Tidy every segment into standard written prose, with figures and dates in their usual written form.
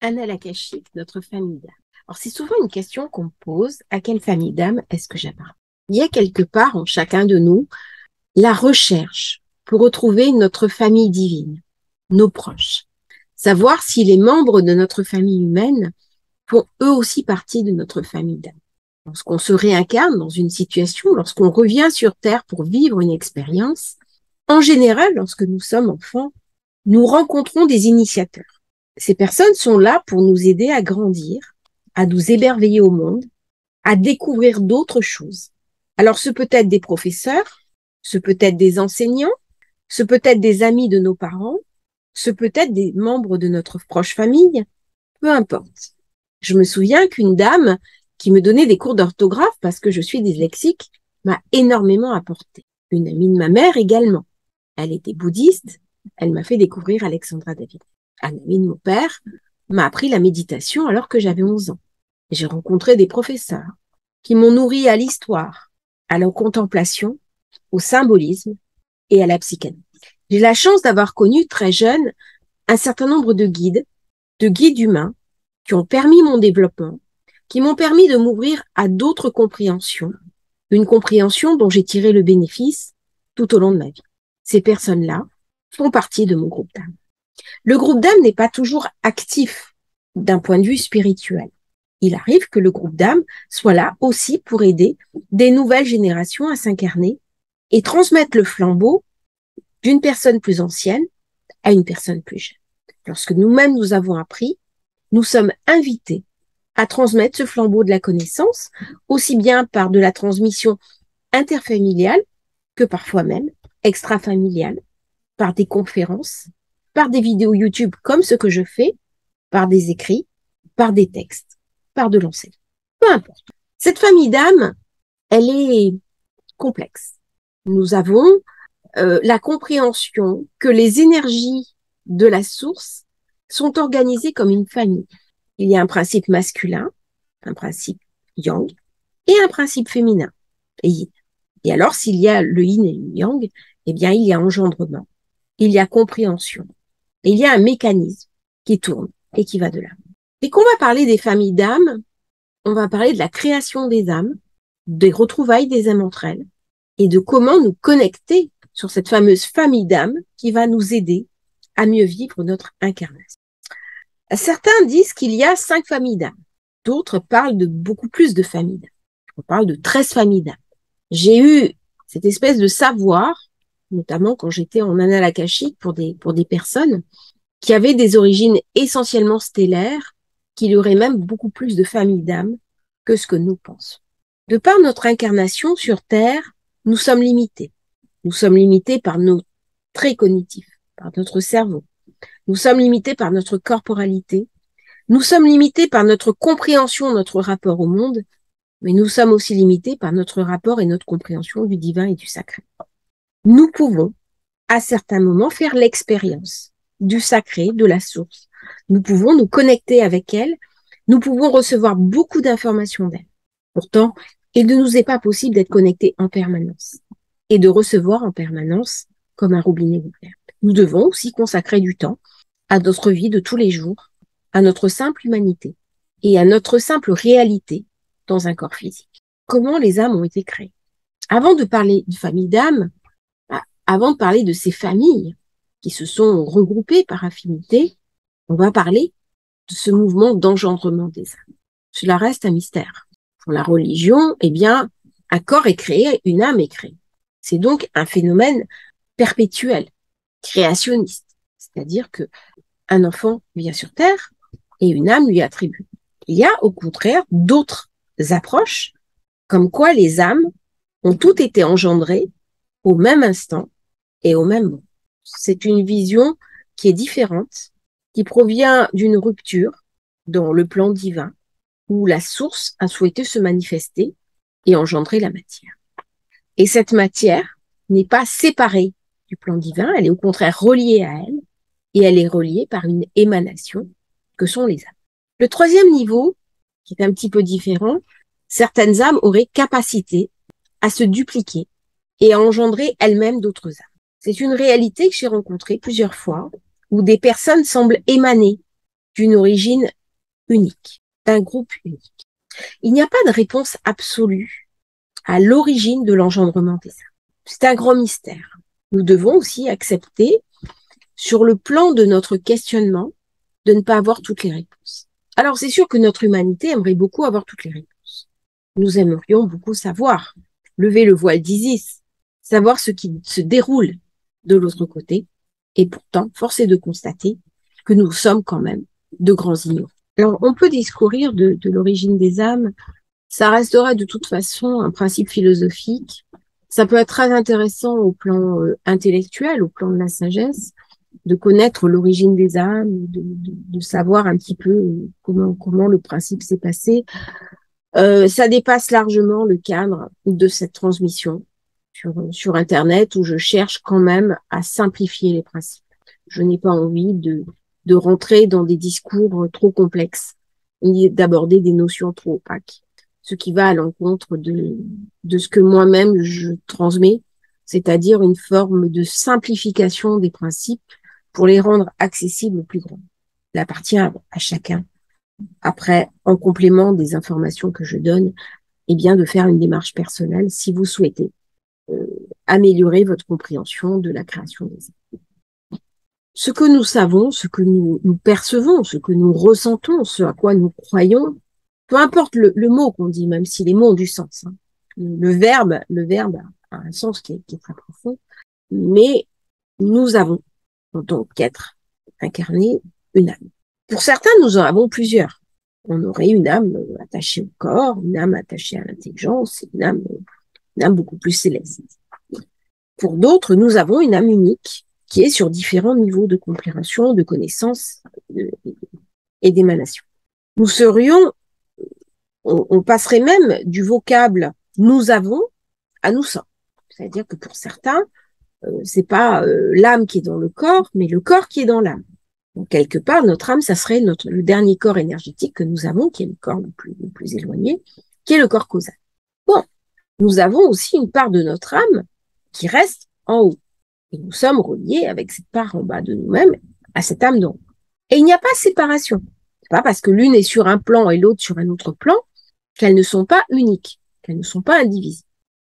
Anna Lakashik, notre famille d'âme. Alors, c'est souvent une question qu'on me pose, à quelle famille d'âme est-ce que j'appartiens? Il y a quelque part en chacun de nous la recherche pour retrouver notre famille divine, nos proches. Savoir si les membres de notre famille humaine font eux aussi partie de notre famille d'âme. Lorsqu'on se réincarne dans une situation, lorsqu'on revient sur Terre pour vivre une expérience, en général, lorsque nous sommes enfants, nous rencontrons des initiateurs. Ces personnes sont là pour nous aider à grandir, à nous émerveiller au monde, à découvrir d'autres choses. Alors, ce peut être des professeurs, ce peut être des enseignants, ce peut être des amis de nos parents, ce peut être des membres de notre proche famille, peu importe. Je me souviens qu'une dame qui me donnait des cours d'orthographe parce que je suis dyslexique m'a énormément apporté. Une amie de ma mère également. Elle était bouddhiste, elle m'a fait découvrir Alexandra David. Un ami de mon père m'a appris la méditation alors que j'avais 11 ans. J'ai rencontré des professeurs qui m'ont nourri à l'histoire, à la contemplation, au symbolisme et à la psychanalyse. J'ai la chance d'avoir connu très jeune un certain nombre de guides humains qui ont permis mon développement, qui m'ont permis de m'ouvrir à d'autres compréhensions, une compréhension dont j'ai tiré le bénéfice tout au long de ma vie. Ces personnes-là font partie de mon groupe d'âme. Le groupe d'âme n'est pas toujours actif d'un point de vue spirituel. Il arrive que le groupe d'âme soit là aussi pour aider des nouvelles générations à s'incarner et transmettre le flambeau d'une personne plus ancienne à une personne plus jeune. Lorsque nous-mêmes nous avons appris, nous sommes invités à transmettre ce flambeau de la connaissance, aussi bien par de la transmission interfamiliale que parfois même extrafamiliale, par des conférences, par des vidéos YouTube comme ce que je fais, par des écrits, par des textes, par de l'enseignement. Peu importe. Cette famille d'âme, elle est complexe. Nous avons la compréhension que les énergies de la source sont organisées comme une famille. Il y a un principe masculin, un principe yang et un principe féminin, et yin. Et alors, s'il y a le yin et le yang, eh bien, il y a engendrement, il y a compréhension, et il y a un mécanisme qui tourne et qui va de là. Et qu'on va parler des familles d'âmes, on va parler de la création des âmes, des retrouvailles des âmes entre elles, et de comment nous connecter sur cette fameuse famille d'âmes qui va nous aider à mieux vivre notre incarnation. Certains disent qu'il y a 5 familles d'âmes. D'autres parlent de beaucoup plus de familles d'âmes. On parle de 13 familles d'âmes. J'ai eu cette espèce de savoir, notamment quand j'étais en Anna Lakashik pour des personnes qui avaient des origines essentiellement stellaires, qu'il y aurait même beaucoup plus de familles d'âmes que ce que nous pensons. De par notre incarnation sur Terre, nous sommes limités. Nous sommes limités par nos traits cognitifs, par notre cerveau. Nous sommes limités par notre corporalité. Nous sommes limités par notre compréhension, notre rapport au monde, mais nous sommes aussi limités par notre rapport et notre compréhension du divin et du sacré. Nous pouvons, à certains moments, faire l'expérience du sacré, de la source. Nous pouvons nous connecter avec elle. Nous pouvons recevoir beaucoup d'informations d'elle. Pourtant, il ne nous est pas possible d'être connectés en permanence et de recevoir en permanence comme un robinet ouvert. Nous devons aussi consacrer du temps à notre vie de tous les jours, à notre simple humanité et à notre simple réalité dans un corps physique. Comment les âmes ont été créées? Avant de parler de famille d'âmes, avant de parler de ces familles qui se sont regroupées par affinité, on va parler de ce mouvement d'engendrement des âmes. Cela reste un mystère. Pour la religion, eh bien, un corps est créé, une âme est créée. C'est donc un phénomène perpétuel, créationniste. C'est-à-dire que un enfant vient sur Terre et une âme lui attribue. Il y a au contraire d'autres approches, comme quoi les âmes ont toutes été engendrées au même instant et au même moment. C'est une vision qui est différente, qui provient d'une rupture dans le plan divin, où la source a souhaité se manifester et engendrer la matière. Et cette matière n'est pas séparée du plan divin, elle est au contraire reliée à elle, et elle est reliée par une émanation que sont les âmes. Le troisième niveau, qui est un petit peu différent, certaines âmes auraient capacité à se dupliquer et à engendrer elles-mêmes d'autres âmes. C'est une réalité que j'ai rencontrée plusieurs fois, où des personnes semblent émaner d'une origine unique, d'un groupe unique. Il n'y a pas de réponse absolue à l'origine de l'engendrement des âmes. C'est un grand mystère. Nous devons aussi accepter, sur le plan de notre questionnement, de ne pas avoir toutes les réponses. Alors c'est sûr que notre humanité aimerait beaucoup avoir toutes les réponses. Nous aimerions beaucoup savoir, lever le voile d'Isis, savoir ce qui se déroule de l'autre côté, et pourtant, force est de constater que nous sommes quand même de grands ignorants. Alors, on peut discourir de l'origine des âmes, ça restera de toute façon un principe philosophique, ça peut être très intéressant au plan intellectuel, au plan de la sagesse, de connaître l'origine des âmes, de savoir un petit peu comment le principe s'est passé. Ça dépasse largement le cadre de cette transmission sur Internet, où je cherche quand même à simplifier les principes. Je n'ai pas envie de rentrer dans des discours trop complexes, ni d'aborder des notions trop opaques, ce qui va à l'encontre de ce que moi-même je transmets, c'est-à-dire une forme de simplification des principes pour les rendre accessibles au plus grand. Il appartient à chacun, après, en complément des informations que je donne, eh bien, de faire une démarche personnelle si vous souhaitez améliorer votre compréhension de la création des êtres. Ce que nous savons, ce que nous percevons, ce que nous ressentons, ce à quoi nous croyons, peu importe le mot qu'on dit, même si les mots ont du sens. Hein. Le verbe a un sens qui est très profond, mais nous avons, en tant qu'être incarné, une âme. Pour certains, nous en avons plusieurs. On aurait une âme attachée au corps, une âme attachée à l'intelligence, une âme beaucoup plus céleste. Pour d'autres, nous avons une âme unique qui est sur différents niveaux de compréhension, de connaissance et d'émanation. Nous serions, on passerait même du vocable « nous avons » à « nous sommes ». C'est-à-dire que pour certains, c'est pas l'âme qui est dans le corps, mais le corps qui est dans l'âme. Donc, quelque part, notre âme, ça serait le dernier corps énergétique que nous avons, qui est le corps le plus éloigné, qui est le corps causal. Bon, nous avons aussi une part de notre âme qui reste en haut. Et nous sommes reliés avec cette part en bas de nous-mêmes à cette âme d'en haut. Et il n'y a pas de séparation. C'est pas parce que l'une est sur un plan et l'autre sur un autre plan qu'elles ne sont pas uniques, qu'elles ne sont pas indivisibles.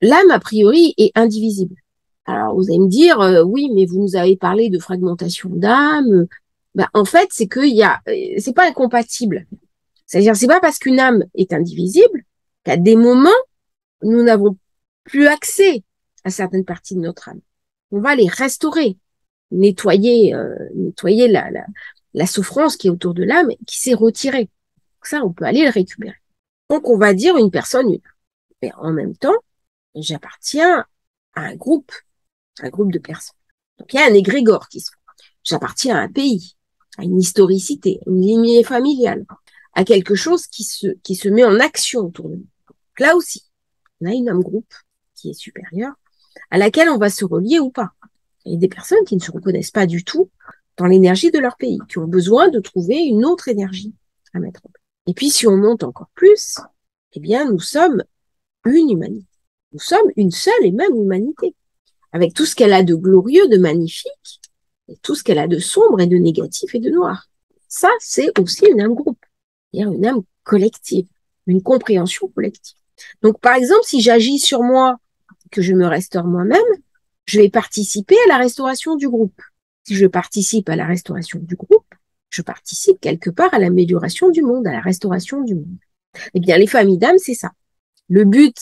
L'âme, a priori, est indivisible. Alors, vous allez me dire, oui, mais vous nous avez parlé de fragmentation d'âme. Ben, en fait, c'est c'est pas incompatible. C'est-à-dire, c'est pas parce qu'une âme est indivisible qu'à des moments, nous n'avons plus accès à certaines parties de notre âme. On va les restaurer, nettoyer la souffrance qui est autour de l'âme et qui s'est retirée. Ça, on peut aller le récupérer. Donc, on va dire une personne, mais en même temps, j'appartiens à un groupe de personnes. Donc, il y a un égrégore qui se fait. J'appartiens à un pays, à une historicité, une lignée familiale, à quelque chose qui se met en action autour de nous. Donc, là aussi, on a une âme groupe qui est supérieure, à laquelle on va se relier ou pas. Il y a des personnes qui ne se reconnaissent pas du tout dans l'énergie de leur pays, qui ont besoin de trouver une autre énergie à mettre en place. Et puis, si on monte encore plus, eh bien, nous sommes une humanité. Nous sommes une seule et même humanité, avec tout ce qu'elle a de glorieux, de magnifique, et tout ce qu'elle a de sombre et de négatif et de noir. Ça, c'est aussi une âme groupe, c'est-à-dire une âme collective, une compréhension collective. Donc, par exemple, si j'agis sur moi, que je me restaure moi-même, je vais participer à la restauration du groupe. Si je participe à la restauration du groupe, je participe quelque part à l'amélioration du monde, à la restauration du monde. Eh bien, les familles d'âmes, c'est ça. Le but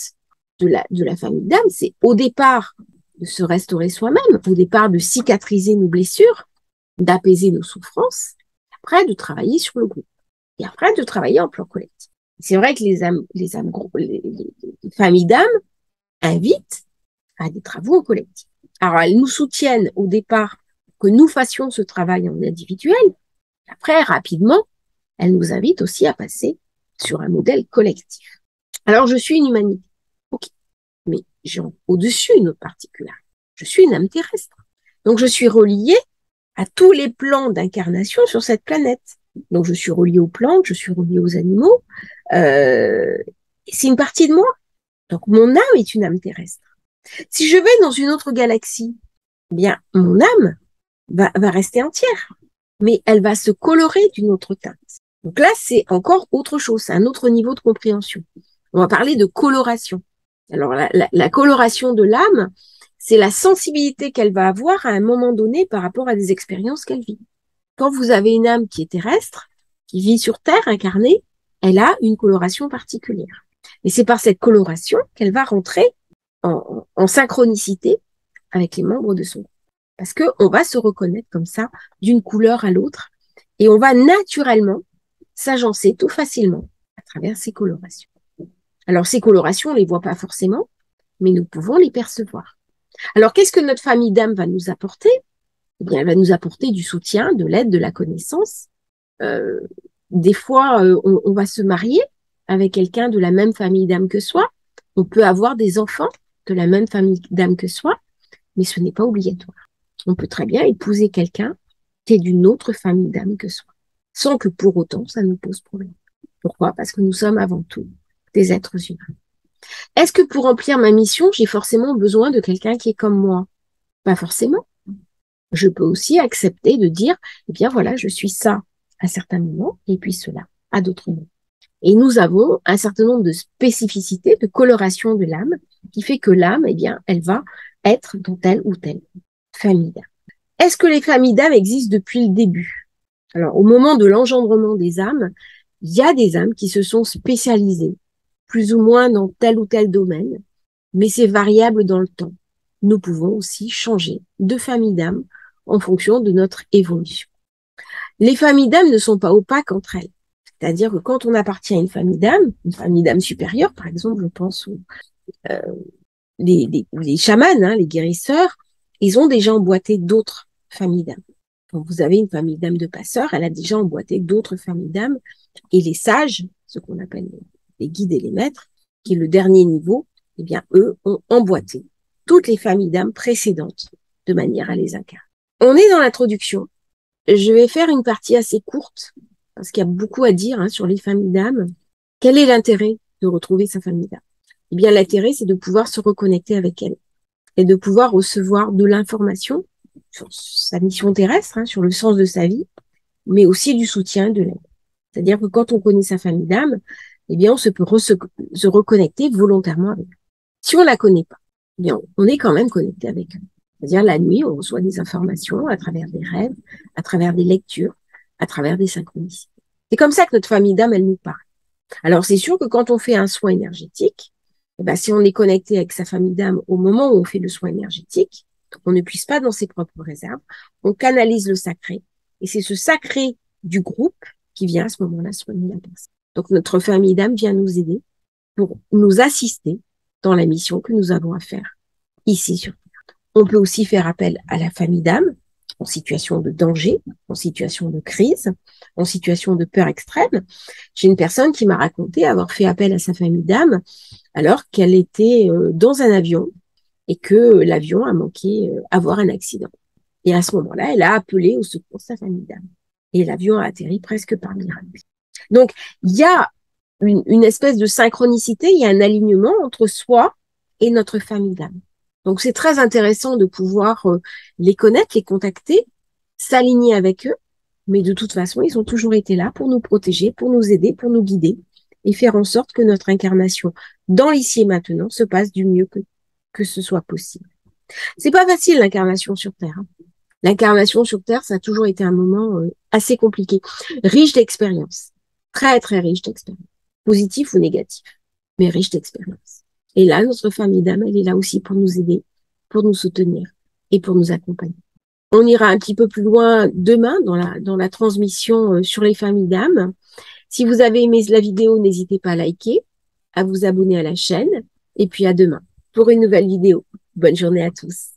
de la famille d'âmes, c'est au départ de se restaurer soi-même, au départ de cicatriser nos blessures, d'apaiser nos souffrances, après de travailler sur le groupe, et après de travailler en plan collectif. C'est vrai que les familles d'âmes invitent à des travaux collectifs. Alors, elles nous soutiennent au départ que nous fassions ce travail en individuel. Après, rapidement, elles nous invitent aussi à passer sur un modèle collectif. Alors, je suis une humanité. Ok. Mais j'ai au-dessus une autre particularité. Je suis une âme terrestre. Donc, je suis reliée à tous les plans d'incarnation sur cette planète. Donc, je suis reliée aux plantes, je suis reliée aux animaux. C'est une partie de moi. Donc, mon âme est une âme terrestre. Si je vais dans une autre galaxie, eh bien, mon âme va rester entière. mais elle va se colorer d'une autre teinte. Donc là, c'est encore autre chose, c'est un autre niveau de compréhension. On va parler de coloration. Alors, la coloration de l'âme, c'est la sensibilité qu'elle va avoir à un moment donné par rapport à des expériences qu'elle vit. Quand vous avez une âme qui est terrestre, qui vit sur Terre incarnée, elle a une coloration particulière. Et c'est par cette coloration qu'elle va rentrer en synchronicité avec les membres de son groupe. Parce qu'on va se reconnaître comme ça d'une couleur à l'autre et on va naturellement s'agencer tout facilement à travers ces colorations. Alors ces colorations, on ne les voit pas forcément, mais nous pouvons les percevoir. Alors qu'est-ce que notre famille d'âme va nous apporter? Eh bien, elle va nous apporter du soutien, de l'aide, de la connaissance. Des fois, on va se marier avec quelqu'un de la même famille d'âme que soi. On peut avoir des enfants de la même famille d'âme que soi, mais ce n'est pas obligatoire. On peut très bien épouser quelqu'un qui est d'une autre famille d'âme que soi, sans que pour autant ça nous pose problème. Pourquoi? Parce que nous sommes avant tout des êtres humains. Est-ce que pour remplir ma mission, j'ai forcément besoin de quelqu'un qui est comme moi? Pas forcément. Je peux aussi accepter de dire, eh bien voilà, je suis ça à certains moments et puis cela à d'autres moments. Et nous avons un certain nombre de spécificités, de coloration de l'âme, qui fait que l'âme, eh bien, elle va être dans telle ou telle famille d'âme. Est-ce que les familles d'âmes existent depuis le début? Alors, au moment de l'engendrement des âmes, il y a des âmes qui se sont spécialisées, plus ou moins dans tel ou tel domaine, mais c'est variable dans le temps. Nous pouvons aussi changer de famille d'âme en fonction de notre évolution. Les familles d'âmes ne sont pas opaques entre elles. C'est-à-dire que quand on appartient à une famille d'âme supérieure, par exemple, je pense aux les chamans, hein, les guérisseurs, ils ont déjà emboîté d'autres familles d'âmes. Quand vous avez une famille d'âmes de passeurs, elle a déjà emboîté d'autres familles d'âmes. Et les sages, ce qu'on appelle les guides et les maîtres, qui est le dernier niveau, eh bien, eux ont emboîté toutes les familles d'âmes précédentes de manière à les incarner. On est dans l'introduction. Je vais faire une partie assez courte, parce qu'il y a beaucoup à dire hein, sur les familles d'âmes. Quel est l'intérêt de retrouver sa famille d'âme? Eh bien, l'intérêt, c'est de pouvoir se reconnecter avec elle et de pouvoir recevoir de l'information sur sa mission terrestre, hein, sur le sens de sa vie, mais aussi du soutien, de l'aide. C'est-à-dire que quand on connaît sa famille d'âme, eh bien, on se peut se reconnecter volontairement avec elle. Si on la connaît pas, eh bien, on est quand même connecté avec elle. C'est-à-dire, la nuit, on reçoit des informations à travers des rêves, à travers des lectures, à travers des synchronicités. C'est comme ça que notre famille d'âme, elle nous parle. Alors, c'est sûr que quand on fait un soin énergétique, eh ben, si on est connecté avec sa famille d'âme au moment où on fait le soin énergétique, on ne puise pas dans ses propres réserves, on canalise le sacré. Et c'est ce sacré du groupe qui vient à ce moment-là soigner la personne. Donc, notre famille d'âme vient nous aider pour nous assister dans la mission que nous avons à faire ici sur Terre. On peut aussi faire appel à la famille d'âme en situation de danger, en situation de crise, en situation de peur extrême. J'ai une personne qui m'a raconté avoir fait appel à sa famille d'âme alors qu'elle était dans un avion et que l'avion a manqué avoir un accident. Et à ce moment-là, elle a appelé au secours sa famille d'âme. Et l'avion a atterri presque par miracle. Donc, il y a une espèce de synchronicité, il y a un alignement entre soi et notre famille d'âme. Donc, c'est très intéressant de pouvoir les connaître, les contacter, s'aligner avec eux, mais de toute façon, ils ont toujours été là pour nous protéger, pour nous aider, pour nous guider et faire en sorte que notre incarnation dans l'ici et maintenant se passe du mieux que ce soit possible. C'est pas facile l'incarnation sur Terre. Hein. L'incarnation sur Terre, ça a toujours été un moment assez compliqué, riche d'expériences, très très riche d'expériences, positif ou négatif, mais riche d'expériences. Et là, notre famille d'âme, elle est là aussi pour nous aider, pour nous soutenir et pour nous accompagner. On ira un petit peu plus loin demain dans la transmission sur les familles d'âme. Si vous avez aimé la vidéo, n'hésitez pas à liker, à vous abonner à la chaîne et puis à demain pour une nouvelle vidéo. Bonne journée à tous.